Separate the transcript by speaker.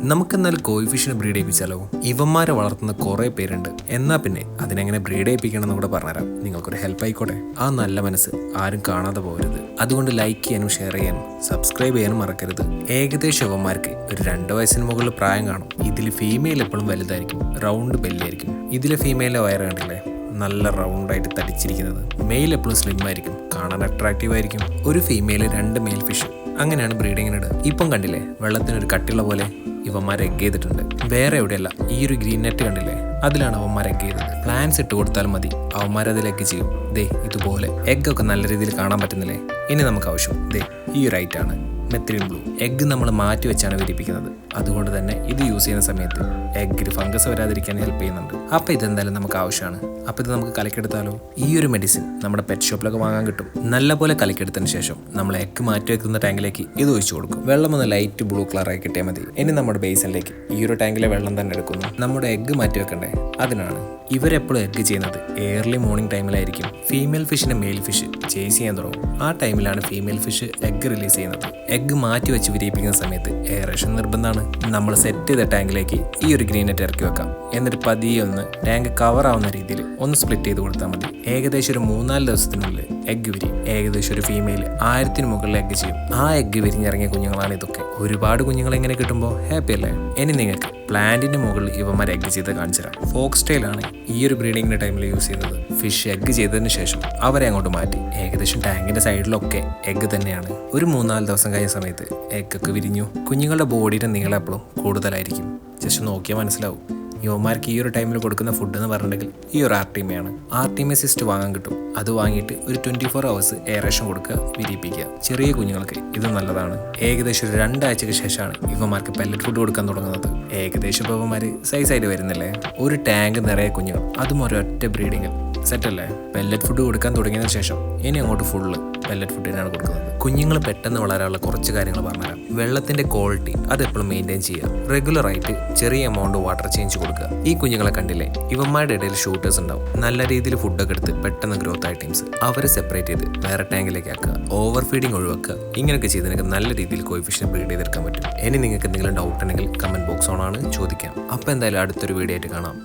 Speaker 1: നമുക്കെന്നാൽ കോയി ഫിഷിനെ breed ചെയ്യിപ്പിച്ചാലോ? ഇവന്മാരെ വളർത്തുന്ന കുറേ പേരുണ്ട്. എന്നാൽ പിന്നെ അതിനെങ്ങനെ ബ്രീഡ് ചെയ്യിപ്പിക്കണം എന്ന് കൂടെ പറഞ്ഞുതരാം. നിങ്ങൾക്കൊരു ഹെൽപ്പ് ആയിക്കോട്ടെ. ആ നല്ല മനസ്സ് ആരും കാണാതെ പോകരുത്. അതുകൊണ്ട് ലൈക്ക് ചെയ്യാനും ഷെയർ ചെയ്യാനും സബ്സ്ക്രൈബ് ചെയ്യാനും മറക്കരുത്. ഏകദേശം ഇവന്മാർക്ക് ഒരു 2 വയസ്സിന് മുകളിൽ പ്രായം കാണും. ഇതിൽ ഫീമെയിൽ എപ്പോഴും വലുതായിരിക്കും, റൗണ്ട് ബെല്ലായിരിക്കും. ഇതിലെ ഫീമെയിലെ വയറ് കണ്ടില്ലേ, നല്ല റൗണ്ടായിട്ട് തടിച്ചിരിക്കുന്നത്. മെയിൽ എപ്പോഴും സ്ലിം ആയിരിക്കും, കാണാൻ അട്രാക്റ്റീവ് ആയിരിക്കും. ഒരു ഫീമെയിൽ 2 മെയിൽ ഫിഷ്, അങ്ങനെയാണ് ബ്രീഡിങ്ങിനിടെ. ഇപ്പം കണ്ടില്ലേ വെള്ളത്തിനൊരു കട്ടിയുള്ള പോലെ ഇവന്മാർ എഗ് ചെയ്തിട്ടുണ്ട്. വേറെ എവിടെയല്ല, ഈ ഒരു ഗ്രീൻ നെറ്റ് കണ്ടില്ലേ, അതിലാണ് അവന്മാർ എഗ് ചെയ്തത്. പ്ലാന്റ്സ് ഇട്ട് കൊടുത്താൽ മതി, അവന്മാർ അതിൽ എഗ് ചെയ്യും. ദേ ഇതുപോലെ എഗ്ഗൊക്കെ നല്ല രീതിയിൽ കാണാൻ പറ്റുന്നില്ലേ. ഇനി നമുക്ക് ആവശ്യം ദേ ഈ ഒരു ഐറ്റാണ്, മെത്തിലിൻ ബ്ലൂ. എഗ്ഗ് നമ്മൾ മാറ്റി വെച്ചാണ് വിരിപ്പിക്കുന്നത്. അതുകൊണ്ട് തന്നെ ഇത് യൂസ് ചെയ്യുന്ന സമയത്ത് എഗ്ഗിൽ ഫംഗസ് വരാതിരിക്കാൻ ഹെൽപ്പ് ചെയ്യുന്നുണ്ട്. അപ്പോൾ ഇതെന്തായാലും നമുക്ക് ആവശ്യമാണ്. അപ്പോൾ ഇത് നമുക്ക് കലക്കെടുത്താലോ? ഈ ഒരു മെഡിസിൻ നമ്മുടെ പെറ്റ് ഷോപ്പിലൊക്കെ വാങ്ങാൻ കിട്ടും. നല്ലപോലെ കലക്കെടുത്തതിന് ശേഷം നമ്മൾ എഗ്ഗ് മാറ്റി വെക്കുന്ന ടാങ്കിലേക്ക് ഇത് ഒഴിച്ചു കൊടുക്കും. വെള്ളം ഒന്ന് ലൈറ്റ് ബ്ലൂ കളറായി കിട്ടിയാൽ മതി. ഇനി നമ്മുടെ ബേസിനിലേക്ക് ഈ ഒരു ടാങ്കിലെ വെള്ളം തന്നെ എടുക്കുന്നു. നമ്മുടെ എഗ്ഗ് മാറ്റി വെക്കണ്ടേ, അതിനാണ്. ഇവരെപ്പോഴും എഗ്ഗ് ചെയ്യുന്നത് ഏർലി മോർണിംഗ് ടൈമിലായിരിക്കും. ഫീമെയിൽ ഫിഷിനെ മെയിൽ ഫിഷ് ചേസ് ചെയ്യാൻ തുടങ്ങും. ആ ടൈമിലാണ് ഫീമെയിൽ ഫിഷ് എഗ്ഗ് റിലീസ് ചെയ്യുന്നത്. എഗ്ഗ് മാറ്റി വെച്ച് വിരിയിപ്പിക്കുന്ന സമയത്ത് എയറേഷൻ നിർബന്ധമാണ്. നമ്മൾ സെറ്റ് ചെയ്ത ടാങ്കിലേക്ക് ഈ ഒരു ഗ്രീൻ നെറ്റ് ഇറക്കി വെക്കാം. എന്നിട്ട് പതിയെ ഒന്ന് ടാങ്ക് കവർ ആവുന്ന രീതിയിൽ ഒന്ന് സ്പ്ലിറ്റ് ചെയ്ത് കൊടുത്താൽ മതി. ഏകദേശം ഒരു 3-4 ദിവസത്തിനുള്ളിൽ എഗ്ഗ് വിരിയും. ഏകദേശം ഒരു ഫീമെയിൽ 1000-ന് മുകളിൽ എഗ്ഗ് ചെയ്യും. ആ എഗ്ഗ് വിരിഞ്ഞിറങ്ങിയ കുഞ്ഞുങ്ങളാണ് ഇതൊക്കെ. ഒരുപാട് കുഞ്ഞുങ്ങൾ എങ്ങനെ കിട്ടുമ്പോൾ ഹാപ്പി അല്ലേ? ഇനി നിങ്ങൾക്ക് പ്ലാന്റിന്റെ മുകളിൽ ഇവന്മാർ എഗ്ഗ് ചെയ്ത് കാണിച്ചു തരാം. ഫോക്സ് ടെയിലാണ് ഈ ഒരു ബ്രീഡിങ്ങിന്റെ ടൈമിൽ യൂസ് ചെയ്യുന്നത്. ഫിഷ് എഗ്ഗ് ചെയ്തതിന് ശേഷം അവരെ അങ്ങോട്ട് മാറ്റി. ഏകദേശം ടാങ്കിന്റെ സൈഡിലൊക്കെ എഗ്ഗ് തന്നെയാണ്. ഒരു 3-4 ദിവസം കഴിഞ്ഞ സമയത്ത് എഗ്ഗൊക്കെ വിരിഞ്ഞു. കുഞ്ഞുങ്ങളുടെ ബോഡിയുടെ നീളം എപ്പോഴും കൂടുതലായിരിക്കും. ജസ്റ്റ് നോക്കിയാൽ മനസ്സിലാവും. യുവമാർക്ക് ഈ ഒരു ടൈമിൽ കൊടുക്കുന്ന ഫുഡ് എന്ന് പറഞ്ഞിട്ടുണ്ടെങ്കിൽ ഈ ഒരു ആർട്ടിമയാണ്. ആർട്ടിമ സിസ്റ്റ് വാങ്ങാൻ കിട്ടും. അത് വാങ്ങിയിട്ട് ഒരു 24 hours എയറേഷൻ കൊടുക്കുക, വിരിയിപ്പിക്കുക. ചെറിയ കുഞ്ഞുങ്ങൾക്ക് ഇത് നല്ലതാണ്. ഏകദേശം ഒരു 2 ആഴ്ചയ്ക്ക് ശേഷമാണ് ഇവന്മാർക്ക് പെല്ലറ്റ് ഫുഡ് കൊടുക്കാൻ തുടങ്ങുന്നത്. ഏകദേശം ഇവന്മാർ സൈസായിട്ട് വരുന്നില്ലേ. ഒരു ടാങ്ക് നിറയെ കുഞ്ഞുങ്ങൾ, അതും ഒരൊറ്റ ബ്രീഡിങ് സെറ്റല്ലേ. പെല്ലറ്റ് ഫുഡ് കൊടുക്കാൻ തുടങ്ങിയതിന് ശേഷം ഇനി അങ്ങോട്ട് ഫുള്ള് പെല്ലറ്റ് ഫുഡിനാണ് കൊടുക്കുന്നത്. കുഞ്ഞുങ്ങൾ പെട്ടെന്ന് വളരാനുള്ള കുറച്ച് കാര്യങ്ങൾ പറഞ്ഞുതരാം. വെള്ളത്തിന്റെ ക്വാളിറ്റി അതെപ്പോഴും മെയിൻറ്റെയിൻ ചെയ്യുക. റെഗുലറായിട്ട് ചെറിയ എമൗണ്ട് വാട്ടർ ചേഞ്ച് കൊടുക്കുക. ഈ കുഞ്ഞുങ്ങളെ കണ്ടില്ലേ, ഇവന്മാരുടെ ഇടയിൽ ഷൂട്ടേഴ്സ് ഉണ്ടാവും. നല്ല രീതിയിൽ ഫുഡൊക്കെ എടുത്ത് പെട്ടെന്ന് ഗ്രോത്ത് ആയ ടീംസ് അവരെ സെപ്പറേറ്റ് ചെയ്ത് വേറെ ടാങ്കിലേക്ക് ആക്കുക. ഓവർ ഫീഡിങ് ഒഴിവാക്കുക. ഇങ്ങനെയൊക്കെ ചെയ്ത് നിങ്ങൾക്ക് നല്ല രീതിയിൽ കോയി ഫിഷിനെ ബ്രീഡ് ചെയ്തെടുക്കാൻ പറ്റും. ഇനി നിങ്ങൾക്ക് എന്തെങ്കിലും ഡൗട്ട് ഉണ്ടെങ്കിൽ കമന്റ് ബോക്സ് ഓണാണ്, ചോദിക്കാം. അപ്പോൾ എന്തായാലും അടുത്തൊരു വീഡിയോ ആയിട്ട് കാണാം.